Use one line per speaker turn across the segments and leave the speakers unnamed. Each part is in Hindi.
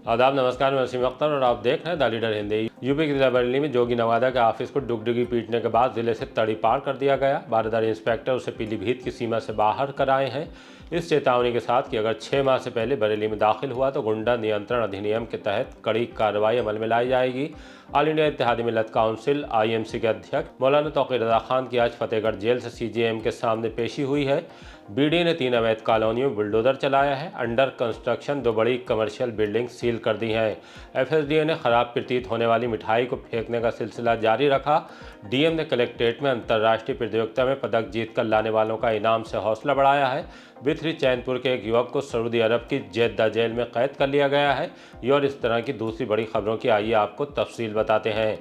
आदाब, नमस्कार। मैं वसीम अख्तर और आप देख रहे हैं द लीडर हिंदी। यूपी के जिला बरेली में जोगी नवादा के ऑफिस को डुगडुगी पीटने के बाद जिले से तड़ीपार कर दिया गया। बारदारी इंस्पेक्टर उसे पीलीभीत की सीमा से बाहर कर आए हैं, इस चेतावनी के साथ कि अगर 6 माह से पहले बरेली में दाखिल हुआ तो गुंडा नियंत्रण अधिनियम के तहत कड़ी कार्रवाई अमल में लाई जाएगी। ऑल इंडिया इत्तेहादी मिल्लत काउंसिल IMC के अध्यक्ष मौलाना तौकीर रज़ा खान की आज फतेहगढ़ जेल से CJM के सामने पेशी हुई है। BD ने 3 अवैध कॉलोनियों में बुलडोजर चलाया है। अंडर कंस्ट्रक्शन 2 बड़ी कमर्शियल बिल्डिंग सील कर दी हैं। FSDA ने खराब प्रतीत होने वाली मिठाई को फेंकने का सिलसिला जारी रखा। DM ने कलेक्ट्रेट में अंतर्राष्ट्रीय प्रतियोगिता में पदक जीत कर लाने वालों का इनाम से हौसला बढ़ाया है। बिथरी चैनपुर के एक युवक को सऊदी अरब की जेद्दा जेल में कैद कर लिया गया है। ये और इस तरह की दूसरी बड़ी खबरों की आइए आपको तफसील बताते हैं।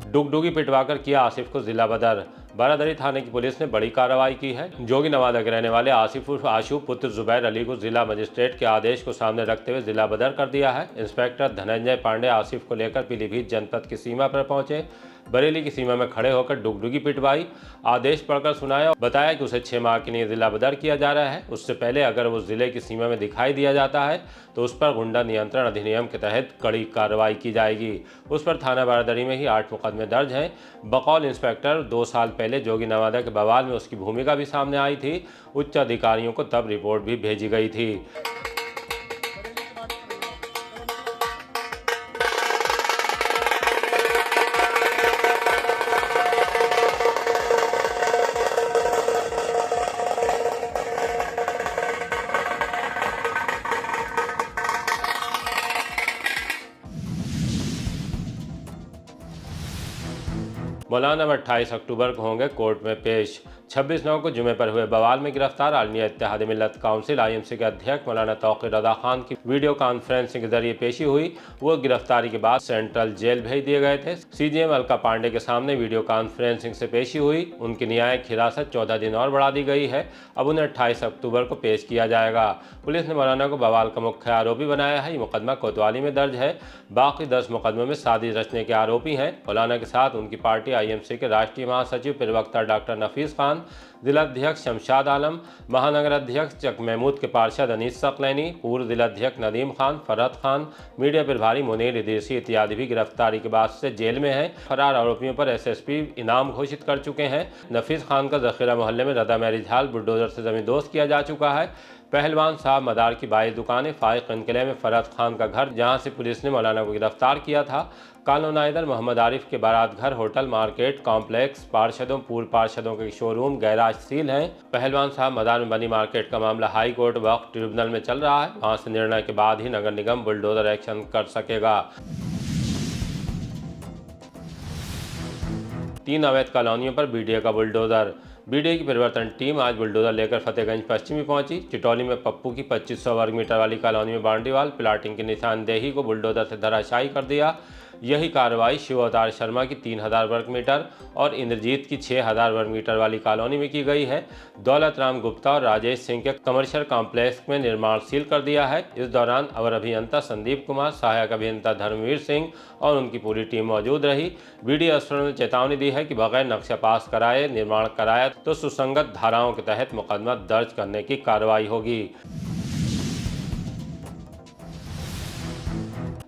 डुगडुगी पिटवाकर किया आसिफ को जिला बदर। बारादरी थाने की पुलिस ने बड़ी कार्रवाई की है। जोगी नवादा के रहने वाले आसिफ उर्फ आशु पुत्र जुबैर अली को जिला मजिस्ट्रेट के आदेश को सामने रखते हुए जिला बदर कर दिया है। इंस्पेक्टर धनंजय पांडे आसिफ को लेकर पीलीभीत जनपद की सीमा पर पहुंचे। बरेली की सीमा में खड़े होकर डुगडुगी पिटवाई, आदेश पढ़कर सुनाया और बताया कि उसे 6 माह के लिए जिला बदर किया जा रहा है। उससे पहले अगर वो जिले की सीमा में दिखाई दिया जाता है तो उस पर गुंडा नियंत्रण अधिनियम के तहत कड़ी कार्रवाई की जाएगी। उस पर थाना बारादरी में ही 8 मुकदमे दर्ज हैं। बकौल इंस्पेक्टर 2 साल पहले जोगी नवादा के बवाल में उसकी भूमिका भी सामने आई थी। उच्च अधिकारियों को तब रिपोर्ट भी भेजी गई थी। मौलाना 28 अक्टूबर को होंगे कोर्ट में पेश। 26 नवंबर को जुमे पर हुए बवाल में गिरफ्तार ऑल इंडिया इत्तेहादी मिल्लत काउंसिल IMC के अध्यक्ष मौलाना तौकीर रज़ा खान की वीडियो कॉन्फ्रेंसिंग के जरिए पेशी हुई। वो गिरफ्तारी के बाद सेंट्रल जेल भेज दिए गए थे। CJM अलका पांडे के सामने वीडियो कॉन्फ्रेंसिंग से पेशी हुई। उनकी न्यायिक हिरासत 14 दिन और बढ़ा दी गई है। अब उन्हें 28 अक्टूबर को पेश किया जाएगा। पुलिस ने मौलाना को बवाल का मुख्य आरोपी बनाया है। ये मुकदमा कोतवाली में दर्ज है। बाकी 10 मुकदमों में साजिश रचने के आरोपी हैं। मौलाना के साथ उनकी पार्टी IMC के राष्ट्रीय महासचिव प्रवक्ता डॉक्टर नफीस खान, जिलाध्यक्ष शमशाद आलम, महानगर अध्यक्ष चक महमूद के पार्षद अनीस सकलैनी, पूर्व जिलाध्यक्ष नदीम खान, फरहत खान, मीडिया प्रभारी मुनीर इदरीसी इत्यादि भी गिरफ्तारी के बाद से जेल में हैं। फरार आरोपियों पर SSP इनाम घोषित कर चुके हैं। नफीस खान का जखीरा मोहल्ले में रदा मैरिज हाल बुलडोजर से जमींदोज किया जा चुका है। पहलवान साहब मदार की 22 दुकानें, फाइक किले में फरहत खान का घर जहां से पुलिस ने मौलाना को गिरफ्तार किया था। कालोनाइदर मोहम्मद आरिफ के बारात घर, होटल, मार्केट कॉम्प्लेक्स, पार्षदों पूर्व पार्षदों के शोरूम, गैराज सील हैं। पहलवान साहब मदार में बनी मार्केट का मामला हाई कोर्ट वक्फ ट्रिब्यूनल में चल रहा है। वहां से निर्णय के बाद ही नगर निगम बुलडोजर एक्शन कर सकेगा। 3 अवैध कॉलोनियों पर BDA का बुलडोजर। BDA की परिवर्तन टीम आज बुलडोजर लेकर फतेहगंज पश्चिमी पहुंची। चिटौली में पप्पू की 2500 वर्ग मीटर वाली कॉलोनी में बाउंड्रीवाल प्लाटिंग की निशानदेही को बुलडोजर से धराशायी कर दिया। यही कार्रवाई शिव अवतार शर्मा की 3000 वर्ग मीटर और इंद्रजीत की 6000 वर्ग मीटर वाली कॉलोनी में की गई है। दौलत राम गुप्ता और राजेश सिंह के कमर्शियल कॉम्प्लेक्स में निर्माण सील कर दिया है। इस दौरान अवर अभियंता संदीप कुमार, सहायक अभियंता धर्मवीर सिंह और उनकी पूरी टीम मौजूद रही। BDA अफसरों ने चेतावनी दी है कि बगैर नक्शा पास कराए निर्माण कराया तो सुसंगत धाराओं के तहत मुकदमा दर्ज करने की कार्रवाई होगी।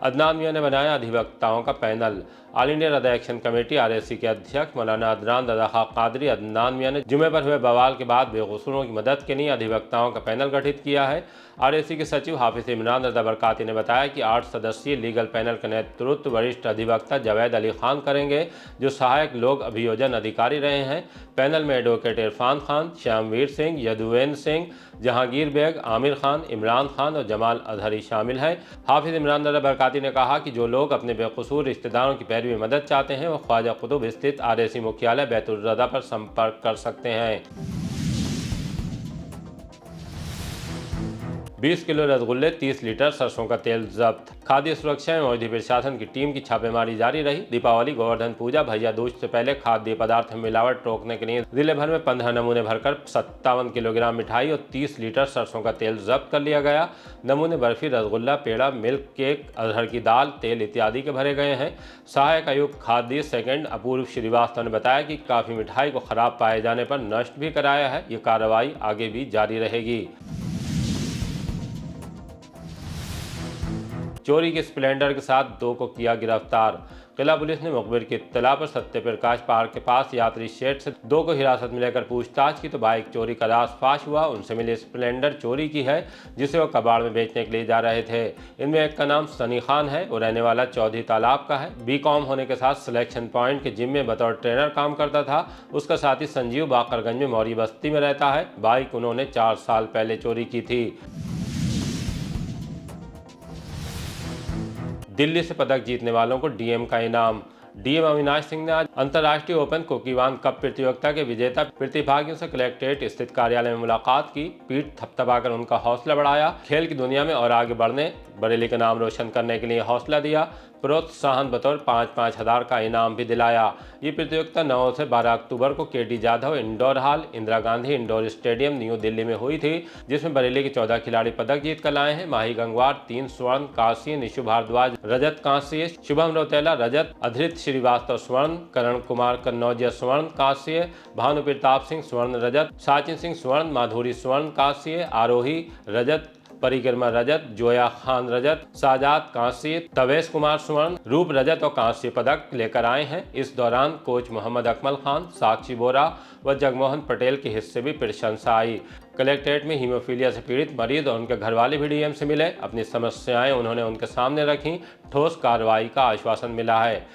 अदनान मियां ने बनाया अधिवक्ताओं का पैनल। ऑल इंडिया रदा एक्शन कमेटी RSC के अध्यक्ष मौलाना अदनान रज़ा खां कादरी अदनान मियां ने जुमे पर हुए बवाल के बाद बेकसूरों की मदद के लिए अधिवक्ताओं का पैनल गठित किया है। RSC के सचिव हाफिज इमरान रज़ा बरकाती ने बताया कि 8 सदस्यीय लीगल पैनल का नेतृत्व वरिष्ठ अधिवक्ता जावेद अली खान करेंगे, जो सहायक लोक अभियोजन अधिकारी रहे हैं। पैनल में एडवोकेट इरफान खान, श्यामवीर सिंह, यदुवेंद्र सिंह, जहांगीर बेग, आमिर खान, इमरान खान और जमाल अजहरी शामिल हैं। हाफिज इमरान रज़ा बरकाती ने कहा कि जो लोग अपने बेकसूर रिश्तेदारों की पैरवी में मदद चाहते हैं वो ख्वाजा कुतुब स्थित RSC मुख्यालय बैतुल रज़ा पर संपर्क कर सकते हैं। 20 किलो रसगुल्ले, 30 लीटर सरसों का तेल जब्त। खाद्य सुरक्षा एवं औषधि प्रशासन की टीम की छापेमारी जारी रही। दीपावली, गोवर्धन पूजा, भैया दूज से पहले खाद्य पदार्थ में मिलावट रोकने के लिए जिले भर में 15 नमूने भरकर 57 किलोग्राम मिठाई और 30 लीटर सरसों का तेल जब्त कर लिया गया। नमूने बर्फी, रसगुल्ला, पेड़ा, मिल्क केक, अरहर की दाल, तेल इत्यादि के भरे गए हैं। सहायक आयुक्त खाद्य सेकंड अपूर्व श्रीवास्तव ने बताया कि काफ़ी मिठाई को खराब पाए जाने पर नष्ट भी कराया है। ये कार्रवाई आगे भी जारी रहेगी। चोरी के स्प्लेंडर के साथ 2 को किया गिरफ्तार। किला पुलिस ने मुखबिर की इत्तला पर सत्यप्रकाश पार्क के पास यात्री शेड से 2 को हिरासत में लेकर पूछताछ की तो बाइक चोरी का राज हुआ। उनसे मिली स्प्लेंडर चोरी की है जिसे वो कबाड़ में बेचने के लिए जा रहे थे। इनमें एक का नाम सनी खान है, वो रहने वाला चौधरी तालाब का है। बीकॉम होने के साथ सिलेक्शन पॉइंट के जिम में बतौर ट्रेनर काम करता था। उसका साथी संजीव बाकरगंज में मौरी बस्ती में रहता है। बाइक उन्होंने 4 साल पहले चोरी की थी। दिल्ली से पदक जीतने वालों को डीएम का इनाम। डीएम अविनाश सिंह ने आज अंतर्राष्ट्रीय ओपन कोकीवान कप प्रतियोगिता के विजेता प्रतिभागियों से कलेक्ट्रेट स्थित कार्यालय में मुलाकात की। पीठ थपथपाकर उनका हौसला बढ़ाया। खेल की दुनिया में और आगे बढ़ने, बरेली का नाम रोशन करने के लिए हौसला दिया। प्रोत्साहन बतौर 5-5 हज़ार का इनाम भी दिलाया। ये प्रतियोगिता 9 से 12 अक्टूबर को KD Jadhav indoor hall, Indira Gandhi indoor stadium, new Delhi में हुई थी, जिसमें बरेली के 14 खिलाड़ी पदक जीत कर लाए हैं। माही गंगवार 3 स्वर्ण कांस्य, निशु भारद्वाज रजत कांस्य, शुभम रौतेला रजत, अधृत श्रीवास्तव स्वर्ण, करण कुमार कन्नौजिया स्वर्ण कांस्य, भानु प्रताप सिंह स्वर्ण रजत, सचिन सिंह स्वर्ण, माधुरी स्वर्ण कांस्य, आरोही रजत, परिक्रमा रजत, जोया खान रजत, साजाद कांस्य, तवेश कुमार स्वर्ण, रूप रजत और कांस्य पदक लेकर आए हैं। इस दौरान कोच मोहम्मद अकमल खान, साक्षी बोरा व जगमोहन पटेल के हिस्से भी प्रशंसा आई। कलेक्ट्रेट में हीमोफीलिया से पीड़ित मरीज और उनके घरवाले भी डीएम से मिले। अपनी समस्याएं उन्होंने उनके सामने रखी। ठोस कार्रवाई का आश्वासन मिला है।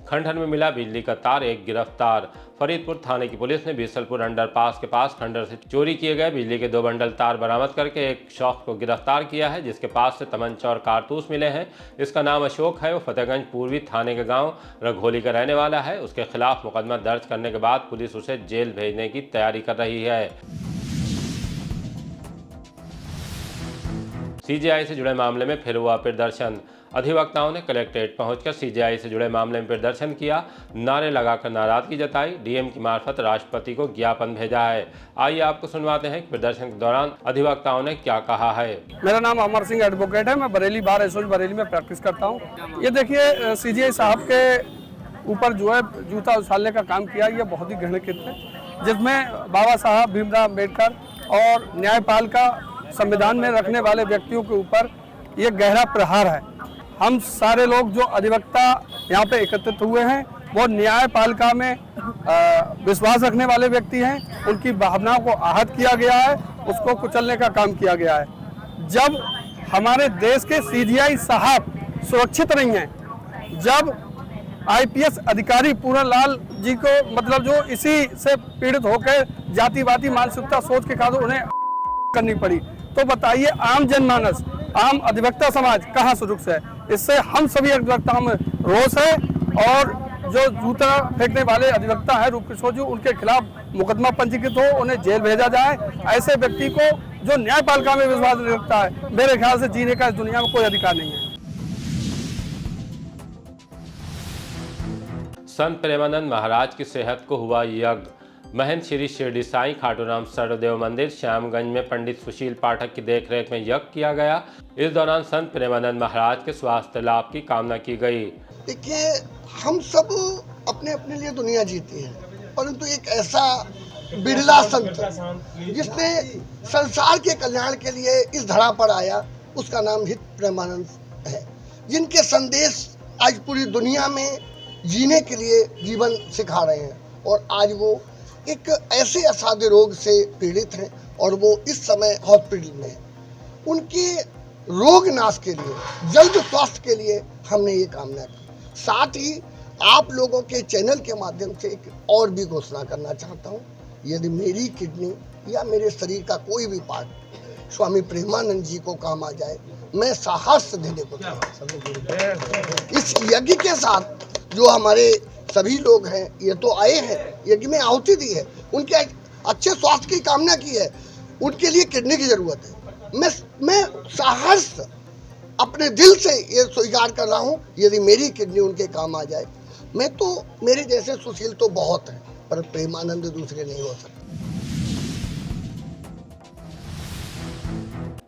खंडहर में मिला बिजली का तार, एक गिरफ्तार। फरीदपुर थाने की पुलिस ने बीसलपुर अंडरपास के पास खंडहर से चोरी किए गए बिजली के 2 बंडल तार बरामद करके एक शख्स को गिरफ्तार किया है, जिसके पास से तमंचा और कारतूस मिले हैं। इसका नाम अशोक है। वो फतेहगंज पूर्वी थाने के गांव रघोली का रहने वाला है। उसके खिलाफ मुकदमा दर्ज करने के बाद पुलिस उसे जेल भेजने की तैयारी कर रही है। सीजेआई से जुड़े मामले में फिर हुआ प्रदर्शन। अधिवक्ताओं ने कलेक्ट्रेट पहुंचकर सीजेआई से जुड़े मामले में प्रदर्शन किया, नारे लगाकर नाराजगी जताई। डीएम की मार्फत राष्ट्रपति को ज्ञापन भेजा है। आइए आपको सुनवाते हैं कि प्रदर्शन के दौरान अधिवक्ताओं ने क्या कहा है।
मेरा नाम अमर सिंह एडवोकेट है। मैं बरेली बार एसोसिएशन बरेली में प्रैक्टिस करता हूँ। ये देखिए, सीजेआई साहब के ऊपर जो है जूता उछालने का काम किया, ये बहुत ही घृणित है, जिसमें बाबा साहब भीमराव अम्बेडकर और न्यायपालिका संविधान में रखने वाले व्यक्तियों के ऊपर ये गहरा प्रहार है। हम सारे लोग जो अधिवक्ता यहाँ पे एकत्रित हुए हैं वो न्यायपालिका में विश्वास रखने वाले व्यक्ति हैं। उनकी भावनाओं को आहत किया गया है, उसको कुचलने का काम किया गया है। जब हमारे देश के सीजेआई साहब सुरक्षित नहीं हैं, जब आईपीएस अधिकारी पूरनलाल जी को मतलब जो इसी से पीड़ित होकर जातिवादी मानसिकता सोच के कारण उन्हें करनी पड़ी, तो बताइए आम जनमानस, आम अधिवक्ता समाज कहाँ सुरक्षित है? इससे हम सभी अधिवक्ताओं में रोष है और जो जूता फेंकने वाले अधिवक्ता है रूप किशोर जी, उनके खिलाफ मुकदमा पंजीकृत हो, उन्हें जेल भेजा जाए। ऐसे व्यक्ति को जो न्यायपालिका में विश्वास नहीं रखता है, मेरे ख्याल से जीने का इस दुनिया में कोई अधिकार नहीं है।
संत प्रेमानंद महाराज की सेहत को हुआ यज्ञ। महंत श्री शिरडी साईं खाटूराम सर्वदेव मंदिर श्यामगंज में पंडित सुशील पाठक की देखरेख में यज्ञ किया गया। इस दौरान संत प्रेमानंद महाराज के स्वास्थ्य लाभ की कामना की गई।
देखिए, हम सब अपने अपने लिए दुनिया जीते हैं, परंतु एक ऐसा बिरला संत जिसने संसार के कल्याण के लिए इस धरा पर आया, उसका नाम हित प्रेमानंद है, जिनके संदेश आज पूरी दुनिया में जीने के लिए जीवन सिखा रहे हैं। और आज वो एक ऐसे असाध्य रोग से पीड़ित हैं और वो इस समय हॉस्पिटल में हैं। उनके रोग नाश के लिए, जल्द स्वास्थ्य के लिए हमने ये कामना की। साथ ही आप लोगों के चैनल के माध्यम से एक और भी घोषणा करना चाहता हूँ, यदि मेरी किडनी या मेरे शरीर का कोई भी पार्ट स्वामी प्रेमानंद जी को काम आ जाए, मैं साहस देने को तैयार। इस यज्ञ के साथ जो हमारे सभी लोग हैं, ये तो आए हैं, यज्ञ में आहुति दी है, उनके अच्छे स्वास्थ्य की कामना की है, उनके लिए किडनी की जरूरत है। मैं साहस अपने दिल से ये स्वीकार कर रहा हूँ, यदि मेरी किडनी उनके काम आ जाए, मैं तो, मेरे जैसे सुशील तो बहुत हैं, पर प्रेमानंद दूसरे नहीं हो सकते।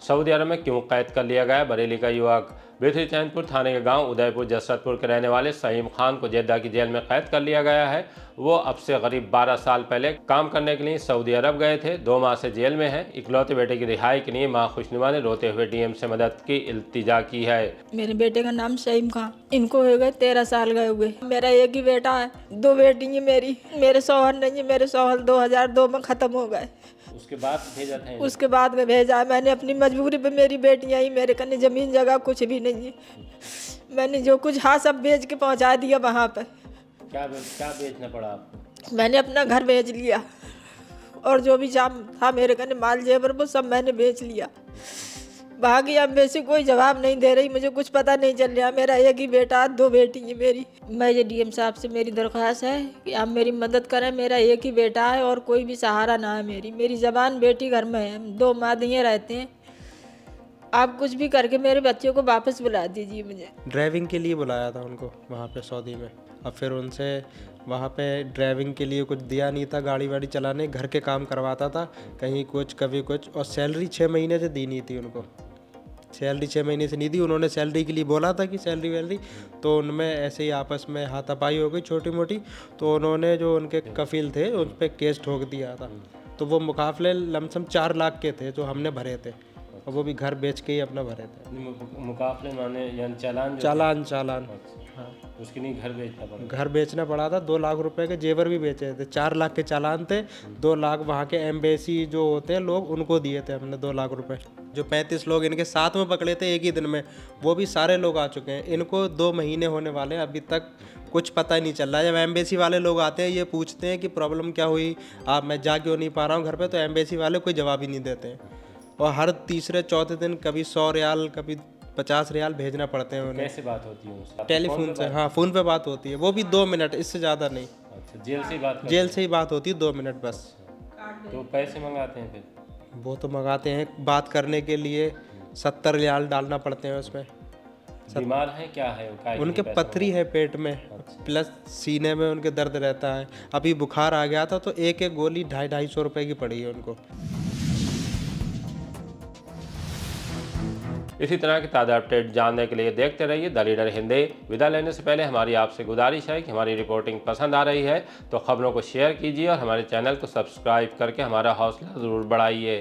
सऊदी अरब में क्यों कैद कर लिया गया बरेली का युवक। बेथरी चैनपुर थाने के गांव उदयपुर जसरतपुर के रहने वाले सईम खान को जेद्दा की जेल में कैद कर लिया गया है। वो अब से करीब 12 साल पहले काम करने के लिए सऊदी अरब गए थे। 2 माह से जेल में हैं। इकलौते बेटे की रिहाई के लिए मां खुशनुमा ने रोते हुए डीएम से मदद की इल्तिजा की है।
मेरे बेटे का नाम सईम खान, इनको हो गए 13 साल गए हुए। मेरा एक ही बेटा है, 2 बेटी है मेरी। मेरे शौहर नहीं है, मेरे शौहर 2002 में ख़त्म हो गए।
उसके बाद भेजा था
उसके बाद में भेजा है मैंने अपनी मजबूरी पे। मेरी बेटियां ही, मेरे कने ज़मीन जगह कुछ भी नहीं है। मैंने जो कुछ हाँ सब बेच के पहुंचा दिया वहाँ पे।
क्या बेचना पड़ा आपको?
मैंने अपना घर बेच लिया और जो भी था मेरे कने माल जेवर वो सब मैंने बेच लिया। बाकी अब में से कोई जवाब नहीं दे रही, मुझे कुछ पता नहीं चल रहा। मेरा एक ही बेटा, 2 बेटी है मेरी। मैं ये डीएम साहब से मेरी दरख्वास्त है कि आप मेरी मदद करें। मेरा एक ही बेटा है और कोई भी सहारा ना है। मेरी जवान बेटी घर में है, 2 मादियाँ रहते हैं। आप कुछ भी करके मेरे बच्चे को वापस बुला दीजिए। मुझे
ड्राइविंग के लिए बुलाया था उनको वहाँ पे सऊदी में। अब फिर उनसे वहाँ पे ड्राइविंग के लिए कुछ दिया नहीं था, गाड़ी वाड़ी चलाने, घर के काम करवाता था, कहीं कुछ कभी कुछ। और सैलरी 6 महीने से दी नहीं थी उनको। सैलरी 6 महीने से नहीं दी। उन्होंने सैलरी के लिए बोला था कि सैलरी वैलरी, तो उनमें ऐसे ही आपस में हाथापाई हो गई छोटी मोटी। तो उन्होंने जो उनके कफील थे उन पर केस ठोक दिया था। तो वो मुकाफले लमसम 4 लाख के थे जो हमने भरे थे, और वो भी घर बेच के ही अपना भरे थे।
मुकाफले माने यानी
चालान।
हाँ, उसके लिए
घर बेचना पड़ा था। 2 लाख रुपए के जेवर भी बेचे थे। 4 लाख के चालान थे। 2 लाख वहाँ के एम्बेसी जो होते हैं लोग, उनको दिए थे हमने 2 लाख रुपए। जो 35 लोग इनके साथ में पकड़े थे एक ही दिन में, वो भी सारे लोग आ चुके हैं। इनको 2 महीने होने वाले हैं, अभी तक कुछ पता ही नहीं चल रहा है। जब एम्बेसी वाले लोग आते हैं, ये पूछते हैं कि प्रॉब्लम क्या हुई, मैं जा क्यों नहीं पा रहा हूँ घर पे, तो एम्बेसी वाले कोई जवाब ही नहीं देते हैं। और हर तीसरे चौथे दिन कभी 100 रियाल, कभी 50 रियाल भेजना पड़ते हैं उन्हें।
कैसे बात होती है उसका?
टेलीफोन से। हाँ, फ़ोन पे बात होती है, वो भी 2 मिनट, इससे ज़्यादा नहीं।
अच्छा, जेल से ही बात
होती है 2 मिनट बस।
तो पैसे मंगाते हैं फिर?
वो तो मंगाते हैं, बात करने के लिए 70 रियाल डालना पड़ते हैं उसमें।
बीमार है क्या है
उनके पथरी है पेट में, प्लस सीने में उनके दर्द रहता है। अभी बुखार आ गया था तो एक गोली 250-250 रुपए की पड़ी है उनको।
इसी तरह की ताज़ा अपडेट जानने के लिए देखते रहिए द लीडर हिंदी। विदा लेने से पहले हमारी आपसे गुजारिश है कि हमारी रिपोर्टिंग पसंद आ रही है तो खबरों को शेयर कीजिए और हमारे चैनल को सब्सक्राइब करके हमारा हौसला ज़रूर बढ़ाइए।